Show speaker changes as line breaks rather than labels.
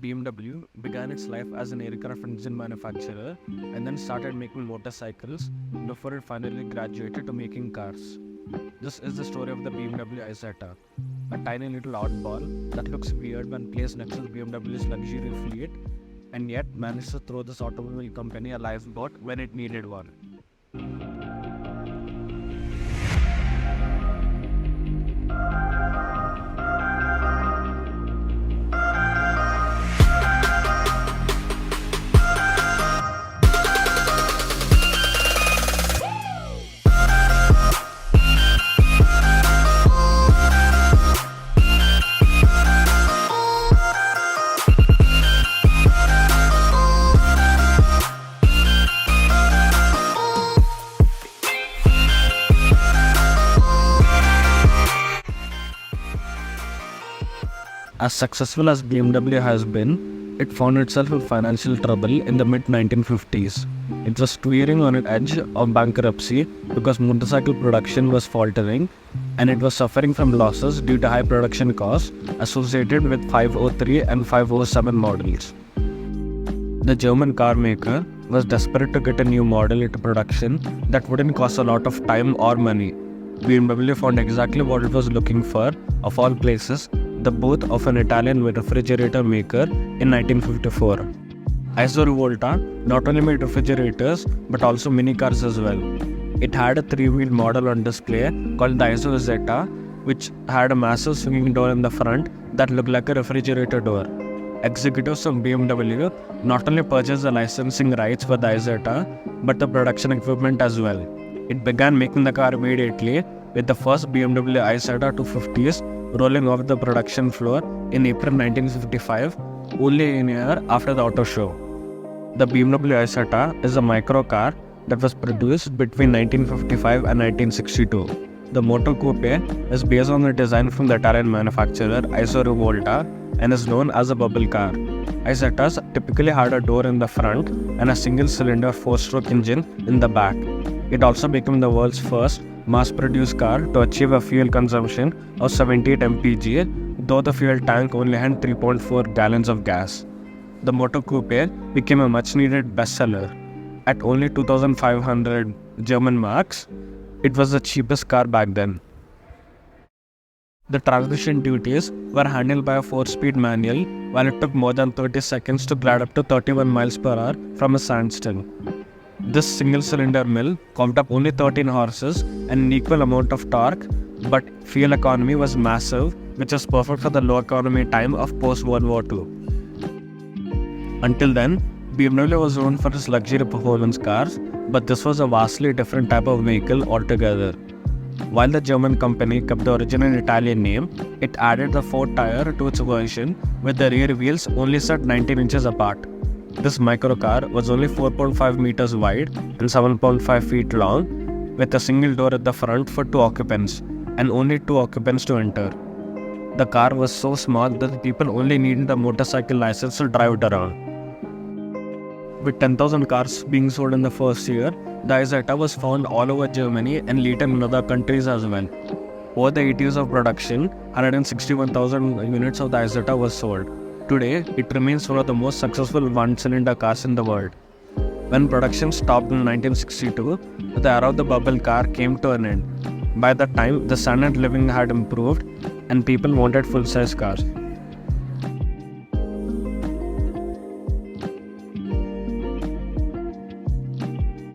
BMW began its life as an aircraft engine manufacturer and then started making motorcycles before it finally graduated to making cars. This is the story of the BMW isetta, a tiny little oddball that looks weird when placed next to BMW's luxury fleet and yet managed to throw this automobile company a lifeboat when it needed one. As successful as BMW has been, it found itself in financial trouble in the mid-1950s. It was teetering on its edge of bankruptcy because motorcycle production was faltering and it was suffering from losses due to high production costs associated with 503 and 507 models. The German car maker was desperate to get a new model into production that wouldn't cost a lot of time or money. BMW found exactly what it was looking for, of all places, the booth of an Italian refrigerator maker in 1954. Iso not only made refrigerators but also mini cars as well. It had a three-wheel model on display called the isetta, which had a massive swinging door in the front that looked like a refrigerator door. Executives from BMW not only purchased the licensing rights for the isetta but the production equipment as well. It began making the car immediately, with the first BMW isetta 250s rolling off the production floor in April 1955, only a year after the auto show. The BMW isetta is a micro car that was produced between 1955 and 1962. The motor coupe is based on the design from the Italian manufacturer Iso and is known as a bubble car. Isettas typically had a door in the front and a single-cylinder 4-stroke engine in the back. It also became the world's first mass-produced car to achieve a fuel consumption of 78 mpg, though the fuel tank only had 3.4 gallons of gas. The motor coupe became a much-needed bestseller. At only 2,500 German marks, it was the cheapest car back then. The transmission duties were handled by a 4-speed manual, while it took more than 30 seconds to glide up to 31 miles per hour from a standstill. This single-cylinder mill coughed up only 13 horses and an equal amount of torque, but fuel economy was massive, which was perfect for the low economy time of post-World War II. Until then, BMW was known for its luxury performance cars, but this was a vastly different type of vehicle altogether. While the German company kept the original Italian name, it added the 4th tire to its version, with the rear wheels only set 19 inches apart. This microcar was only 4.5 meters wide and 7.5 feet long, with a single door at the front for 2 occupants, and only 2 occupants to enter. The car was so small that people only needed a motorcycle license to drive it around. With 10,000 cars being sold in the first year, the isetta was found all over Germany and later in other countries as well. Over the 8 years of production, 161,000 units of the isetta was sold. Today, it remains one of the most successful one-cylinder cars in the world. When production stopped in 1962, the era of the bubble car came to an end. By that time, the standard of living had improved and people wanted full-size cars.